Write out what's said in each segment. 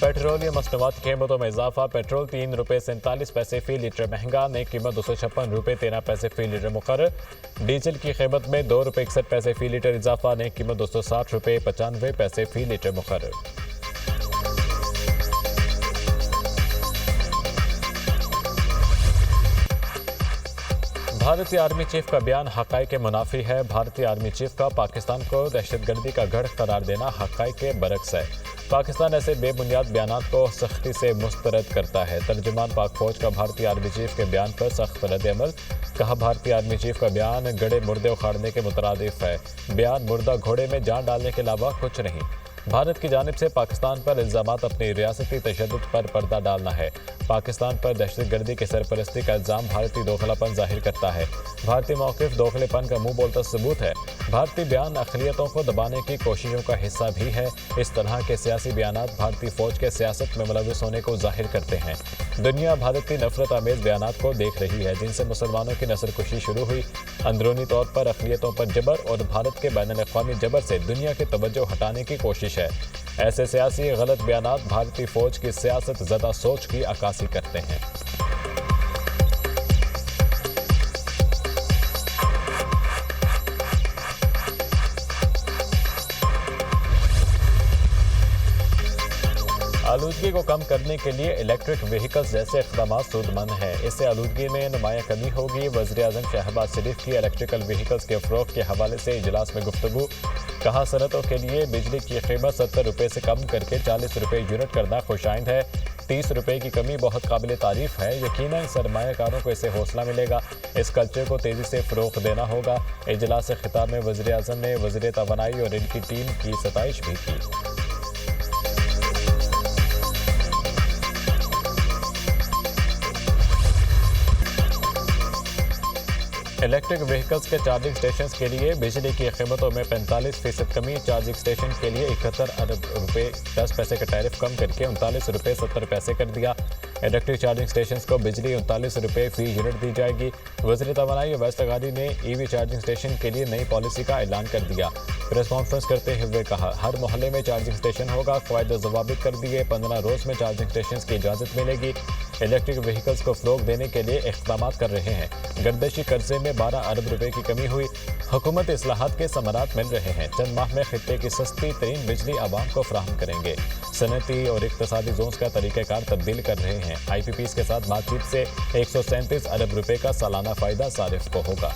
Petroleum मसनूआत की कीमतों में इजाफा। पेट्रोल ₹3.47 फी लीटर महंगा, नई कीमत ₹256.13 फी लीटर मुकर्रर। डीजल की कीमत में ₹2.61 फी लीटर इजाफा, नई कीमत ₹260.95 फी लीटर मुकर्रर। भारतीय आर्मी चीफ का बयान हक़ाइक़ के मुनाफी है। भारतीय आर्मी चीफ का पाकिस्तान को दहशतगर्दी का गढ़ करार देना हक़ाइक़ के बरक्स है। पाकिस्तान ऐसे बेबुनियाद बयानात को सख्ती से मुस्तरद करता है। तर्जुमान पाक फौज का भारतीय आर्मी चीफ के बयान पर सख्त रद्द-ए-अमल। कहा, भारतीय आर्मी चीफ का बयान गड़े मुर्दे उखाड़ने के मुतरादिफ है। बयान मुर्दा घोड़े में जान डालने के अलावा कुछ नहीं। भारत की जानिब से पाकिस्तान पर इल्ज़ामात अपनी रियासती तशद्दुद पर पर्दा डालना है। पाकिस्तान पर दहशतगर्दी की सरपरस्ती का इल्ज़ाम भारतीय दोखलापन जाहिर करता है। भारतीय मौक़िफ़ दोखलेपन का मुंह बोलता सबूत है। भारतीय बयान अक़लियतों को दबाने की कोशिशों का हिस्सा भी है। इस तरह के सियासी बयानात भारतीय फ़ौज के सियासत में मुलव्वस होने को जाहिर करते हैं। दुनिया भारत की नफरत आमेज़ बयानात को देख रही है, जिनसे मुसलमानों की नस्लकुशी शुरू हुई। अंदरूनी तौर पर अक़लियतों पर जबर और भारत के बैनुल-अक़वामी जबर से दुनिया की तवज्जो हटाने की कोशिश है। ऐसे सियासी गलत बयानात भारतीय फ़ौज की सियासत ज़दा सोच की अक्कासी करते हैं। आलूदगी को कम करने के लिए इलेक्ट्रिक व्हीकल्स जैसे इक़दाम सूदमंद हैं। इससे आलूदगी में नुमाया कमी होगी। वज़ीर-ए-आज़म शहबाज शरीफ की इलेक्ट्रिकल व्हीकल्स के फ़रोग़ के हवाले से इजलास में गुफ्तगू। कहा, सनतों के लिए बिजली की कीमत ₹70 से कम करके ₹40 यूनिट करना खुशाइंद है। ₹30 की कमी बहुत काबिल तारीफ़ है। यकीनन सरमायाकारों को इससे हौसला मिलेगा। इस कल्चर को तेज़ी से फ़रोग़ देना होगा। इजलास से खिताब में वज़ीर-ए-आज़म ने वज़ीर तवानाई और इनकी टीम की सताइश भी की। इलेक्ट्रिक व्हीकल्स के चार्जिंग स्टेशन के लिए बिजली की कीमतों में 45% कमी। चार्जिंग स्टेशन के लिए 71 अरब रुपए 10 पैसे का टैरिफ कम करके ₹39.70 कर दिया। इलेक्ट्रिक चार्जिंग स्टेशन को बिजली ₹39 फी यूनिट दी जाएगी। वज़ीर तवानाई अवैस लगारी ने ईवी चार्जिंग स्टेशन के लिए नई पॉलिसी का ऐलान कर दिया। प्रेस कॉन्फ्रेंस करते हुए कहा, हर मोहल्ले में चार्जिंग स्टेशन होगा। क़वायद व ज़वाबित कर दिए। 15 रोज़ में चार्जिंग स्टेशन की इजाज़त मिलेगी। इलेक्ट्रिक व्हीकल्स को फ़रोग़ देने के लिए इक़दाम कर रहे हैं। गर्दिशी कर्जे में 12 अरब रुपए की कमी हुई। हुकूमत इस्लाहात के समरात मिल रहे हैं। चंद माह में खित्ते की सस्ती तरीन बिजली आवाम को फराहम करेंगे। सनती और इक़्तिसादी जोन्स का तरीक़ाकार तब्दील कर रहे हैं। IPPs के साथ बातचीत से 137 अरब रुपए का सालाना फ़ायदा सारिफ को होगा।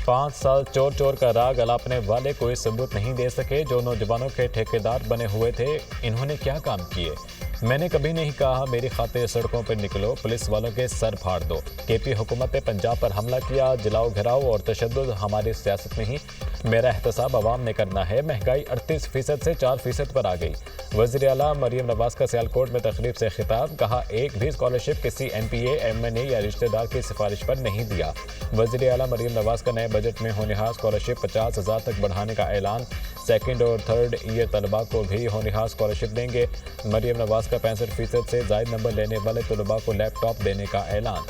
5 साल चोर चोर का राग अलापने वाले कोई सबूत नहीं दे सके जो नौजवानों के ठेकेदार बने हुए थे। इन्होंने क्या काम किए? मैंने कभी नहीं कहा मेरी खातिर सड़कों पर निकलो, पुलिस वालों के सर फाड़ दो। KP हुकूमत ने पंजाब पर हमला किया। जलाओ घिराओ और तशद्दुद हमारी सियासत में ही मेरा एहतसाब अवाम ने करना है। महंगाई 38% से 4% पर आ गई। वज़ीर आला मरियम नवाज का सियालकोट में तकरीब से खिताब। कहा, एक भी स्कॉलरशिप किसी MPA MNA या रिश्तेदार की सिफारिश पर नहीं दिया। वज़ीर आला मरियम नवाज का नए बजट में होनहार स्कॉलरशिप 50,000 तक बढ़ाने का ऐलान। सेकेंड और थर्ड ईयर तलबा को भी होनहार स्कॉलरशिप देंगे। मरियम नवाज का 65% से ज़ायद नंबर लेने वाले तलबा को लैपटॉप देने का ऐलान।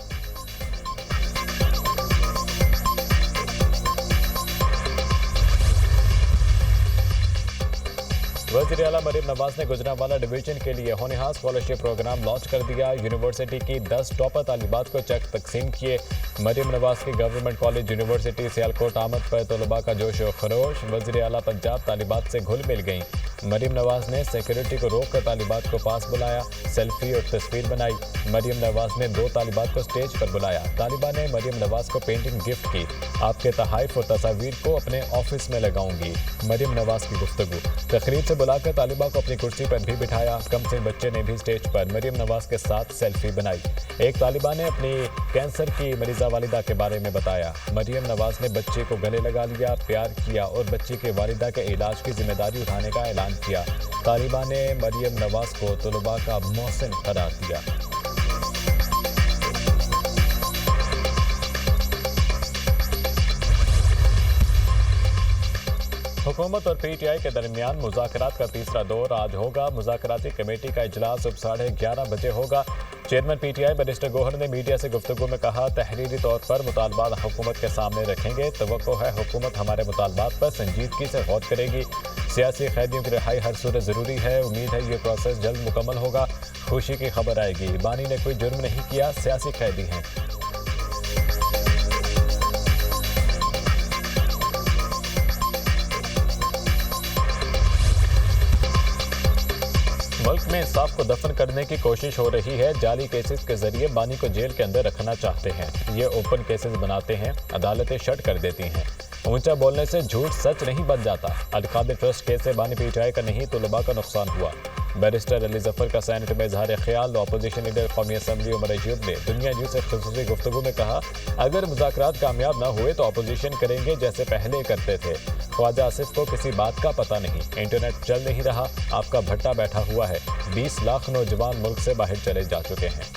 वज़ीर आला मरियम नवाज ने गुजरांवाला डिवीजन के लिए होनहार स्कॉलरशिप प्रोग्राम लॉन्च कर दिया। यूनिवर्सिटी की 10 टॉपर तालिबात को चेक तकसीम किए। मरियम नवाज के गवर्नमेंट कॉलेज यूनिवर्सिटी सियालकोट आमद पर तलबा का जोश व खरोश। वज़ीर आला पंजाब तालिबात से घुल मिल गई। मरियम नवाज ने सिक्योरिटी को रोक कर तालिबात को पास बुलाया। सेल्फी और तस्वीर बनाई। मरियम नवाज ने 2 तालिबात को स्टेज पर बुलाया। तालिबा ने मरियम नवाज को पेंटिंग गिफ्ट की। आपके तहाइफ और तस्वीर को अपने ऑफिस में लगाऊंगी, मरियम नवाज की गुफ्तगू। तकरीब से बुलाकर तालिबा को अपनी कुर्सी पर भी बिठाया। कम से बच्चे ने भी स्टेज पर मरियम नवाज के साथ सेल्फी बनाई। एक तालिबा ने अपनी कैंसर की मरीजा वालिदा के बारे में बताया। मरियम नवाज ने बच्चे को गले लगा लिया, प्यार किया और बच्ची के वालिदा के इलाज की जिम्मेदारी उठाने का ऐलान किया। तालिबा ने मरियम नवाज को तलबा का मोहसिन करार दिया। हुकूमत और PTI के दरमियान मुज़ाकरात का तीसरा दौर आज होगा। मुज़ाकराती कमेटी का इजलास सुबह 11:30 बजे होगा। चेयरमैन पीटीआई बैरिस्टर गौहर ने मीडिया से गुफ्तगू में कहा, तहरीरी तौर पर मुतालबात हुकूमत के सामने रखेंगे। तवक्को है हुकूमत हमारे मुतालबात पर संजीदगी से गौर करेगी। सियासी कैदियों की रिहाई हर सूरत ज़रूरी है। उम्मीद है ये प्रोसेस जल्द मुकम्मल होगा। खुशी की खबर आएगी। बानी ने कोई जुर्म नहीं किया, सियासी कैदी हैं। मुल्क में इंसाफ को दफन करने की कोशिश हो रही है। जाली केसेस के जरिए बानी को जेल के अंदर रखना चाहते हैं। ये ओपन केसेस बनाते हैं, अदालतें शट कर देती हैं। ऊंचा बोलने से झूठ सच नहीं बन जाता। अलकादर ट्रस्ट केस से बानी पीटीआई का नहीं, तुलबा का नुकसान हुआ। बैरिस्टर अली जफर का सेनेट में इजहार ख्याल। अपोजिशन लीडर कौमी असम्बली उमर अयूब ने दुनिया न्यूज से खुसूसी गुफ्तगू में कहा, अगर मुज़ाकरात कामयाब न हुए तो अपोजिशन करेंगे जैसे पहले करते थे। ख्वाजा आसिफ को किसी बात का पता नहीं, इंटरनेट चल नहीं रहा, आपका भट्टा बैठा हुआ है। 20 लाख नौजवान मुल्क से बाहर चले जा चुके हैं।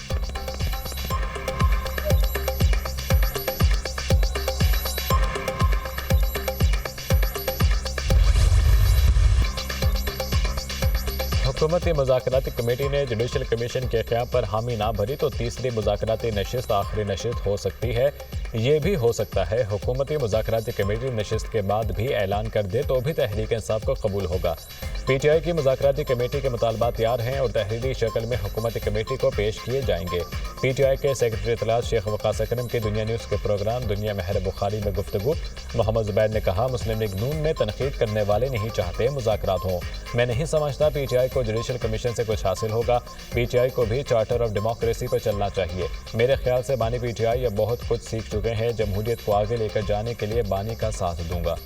हुकूमती मुज़ाकराती कमेटी ने जुडिशल कमीशन के क़याम पर हामी ना भरी तो तीसरी मुज़ाकराती नशिस्त आखिरी नशिस्त हो सकती है। ये भी हो सकता है हुकूमती मुज़ाकराती कमेटी नशिस्त के बाद भी ऐलान कर दे तो भी तहरीक इंसाफ को कबूल होगा। पीटीआई की मुज़ाकराती कमेटी के मुतालबात तैयार हैं और तहरीरी शक्ल में हुकूमती कमेटी को पेश किए जाएंगे। पीटीआई के सेक्रेटरी इत्तलात शेख वक़ास अकरम के दुनिया न्यूज़ के प्रोग्राम दुनिया महर बुखारी में गुफ्तगू। मोहम्मद ज़ुबैर ने कहा, मुस्लिम लीग नून में तनकीद करने वाले नहीं चाहते मुज़ाकरात हों। मैं नहीं समझता पीटीआई को जुडिशल कमीशन से कुछ हासिल होगा। पीटीआई को भी चार्टर ऑफ डेमोक्रेसी पर चलना चाहिए। मेरे ख्याल से बानी पीटीआई अब बहुत कुछ सीख चुके हैं। जमहूरियत को आगे लेकर जाने के लिए बानी का साथ दूंगा।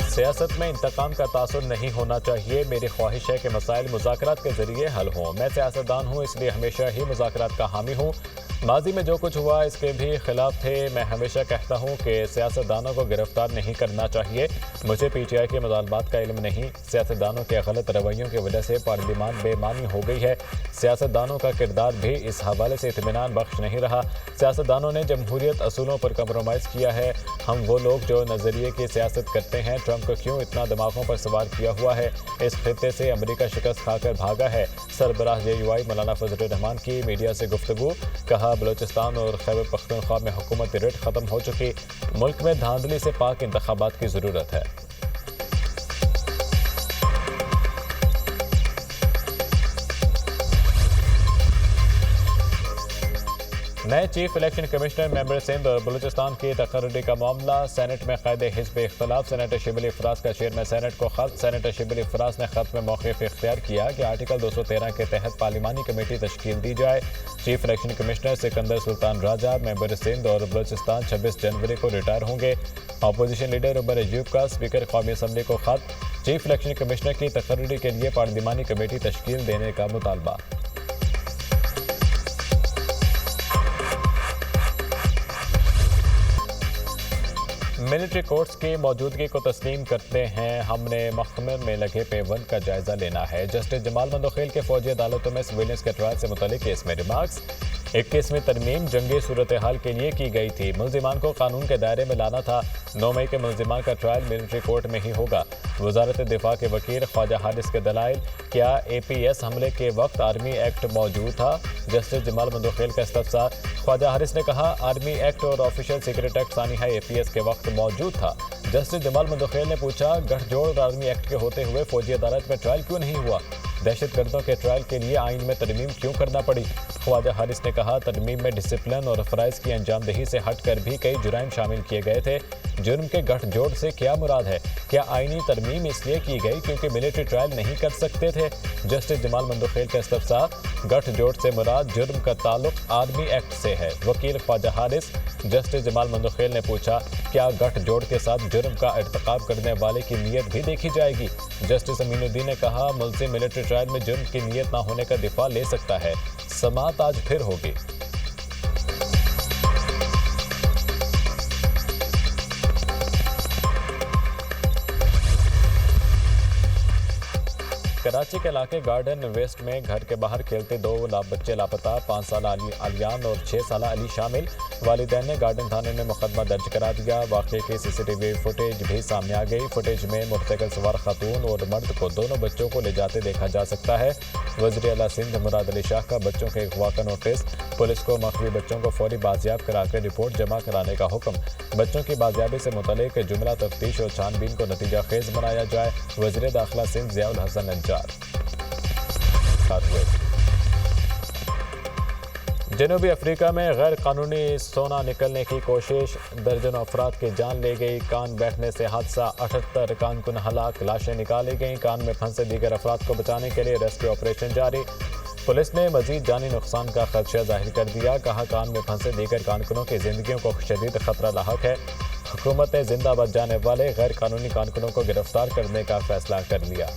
सियासत में इंतकाम का तासुर नहीं होना चाहिए। मेरी ख्वाहिश है कि मसाइल मुज़ाकरात के जरिए हल हों। मैं सियासतदान हूँ, इसलिए हमेशा ही मुज़ाकरात का हामी हूँ। माजी में जो कुछ हुआ इसके भी खिलाफ थे। मैं हमेशा कहता हूँ कि सियासतदानों को गिरफ्तार नहीं करना चाहिए। मुझे पीटीआई के मुतालबात का इल्म नहीं। सियासतदानों के गलत रवैयों की वजह से पार्लियामान बेमानी हो गई है। सियासतदानों का किरदार भी इस हवाले से इत्मीनान बख्श नहीं रहा। सियासतदानों ने जमहूरियत असूलों पर कंप्रोमाइज़ किया है। हम वो लोग जो नज़रिए की सियासत करते हैं, ट्रंप को क्यों इतना दिमागों पर सवार किया हुआ है। इस खित्ते से अमेरिका शिकस्त खाकर भागा है। सरबराह JUI मौलाना फजलुर रहमान की मीडिया से गुफ्तगू। कहा, बलूचिस्तान और खैबर पख्तूनख्वा में हुकूमती रिट ख़त्म हो चुकी। मुल्क में धांधली से पाक इंतखाबात की ज़रूरत है। नए chief election commissioner member Sindh और बलूचिस्तान की तकर्री का मामला। सेनेट में क़ायद हिज़्ब इख्तिलाफ। सेनेटर शिबली फराज का चेयरमैन सेनेट को ख़त। सेनेटर शिबली फराज ने ख़त में मौक़िफ़ इख्तियार किया कि आर्टिकल 213 के तहत पार्लिमानी कमेटी तश्कील दी जाए। Chief election commissioner Sikandar Sultan Raja member Sindh और बलूचिस्तान 26 जनवरी को रिटायर होंगे। अपोजिशन लीडर उमर अयूब का स्पीकर कौमी असम्बली को ख़त। चीफ इलेक्शन कमिश्नर की तकर्री के लिए पार्लिमानी कमेटी तश्कील देने का मुतालबा। मिलिट्री कोर्ट्स की मौजूदगी को तस्लीम करते हैं। हमने महकमे में लगे पेबंद का जायजा लेना है। जस्टिस जमाल मंदोखेल के फौजी अदालतों में सिविलियंस के ट्रायल से मुतालिक केस में रिमार्क्स। 21वीं तरमीम जंगी सूरत हाल के लिए की गई थी। मुल्जिमान को कानून के दायरे में लाना था। 9 मई के मुल्जिमान का ट्रायल मिलिट्री कोर्ट में ही होगा। वजारत दिफा के वकील ख्वाजा हारिस के दलाइल, क्या APS हमले के वक्त आर्मी एक्ट मौजूद था। जस्टिस जमाल मंदोखेल का इस्तफसार। ख्वाजा हारिस ने कहा, आर्मी एक्ट और ऑफिशियल सीक्रेट एक्ट सानिहा APS के वक्त मौजूद था। जस्टिस जमाल मंदोखेल ने पूछा, गठजोड़ और आर्मी एक्ट के होते हुए फौजी अदालत में ट्रायल क्यों नहीं हुआ। दहशतगर्दों के ट्रायल के लिए आइन में तरमीम क्यों करना पड़ी। ख्वाजा हारिस ने कहा, तरमीम में डिसिप्लिन और फ़राइज़ की अंजामदही से हटकर भी कई जुराइम शामिल किए गए थे। जुर्म के गठजोड़ से क्या मुराद है। क्या आइनी तरमीम इसलिए की गई क्योंकि मिलिट्री ट्रायल नहीं कर सकते थे। जस्टिस जमाल मंदोखेल का इस्तफसार। गठजोड़ से मुराद जुर्म का ताल्लुक आर्मी एक्ट से है। वकील ख्वाजा हारिस। जस्टिस जमाल मंदोखेल ने पूछा, क्या गठजोड़ के साथ जुर्म का इर्तिकाब करने वाले की नीयत भी देखी जाएगी। जस्टिस अमीनुद्दीन ने कहा, मुल्ज़िम मिलिट्री ट्रायल में जुर्म की नीयत ना होने का दिफा ले सकता है। समाअत आज फिर होगी। कराची के इलाके गार्डन वेस्ट में घर के बाहर खेलते दो बच्चे लापता, 5 साल आलियान और 6 साल अली शामिल। वालिदैन ने गार्डन थाने में मुकदमा दर्ज करा दिया। वाक़े की CCTV फुटेज भी सामने आ गई। फुटेज में मोटरसाइकिल सवार खातून और मर्द को दोनों बच्चों को ले जाते देखा जा सकता है। वज़ीर आला सिंध मुराद अली शाह का बच्चों के अगवा का नोटिस। पुलिस को मखवी बच्चों को फौरी बाजियाब कराकर रिपोर्ट जमा कराने का हुक्म। बच्चों की बाजियाबी से मुतल्लिक जुमला तफ्तीश और छानबीन को नतीजा खेज बनाया जाए। वज़ीर दाखिला सिंध ज़ियाउल हसन नज्जार। जनूबी अफ्रीका में गैर कानूनी सोना निकलने की कोशिश, दर्जनों अफराद की जान ले गई। कान बैठने से हादसा, 78 कारकुन हलाक, लाशें निकाली गईं। कान में फंसे दीगर अफराद को बचाने के लिए रेस्क्यू ऑपरेशन जारी। पुलिस ने मजीद जानी नुकसान का खदशा जाहिर कर दिया। कहा कान में फंसे दीगर कारकुनों की जिंदगियों को शदीद खतरा लाहक है। हुकूमत ने जिंदा बच जाने वाले गैर कानूनी कारकुनों को गिरफ्तार करने का फैसला कर लिया।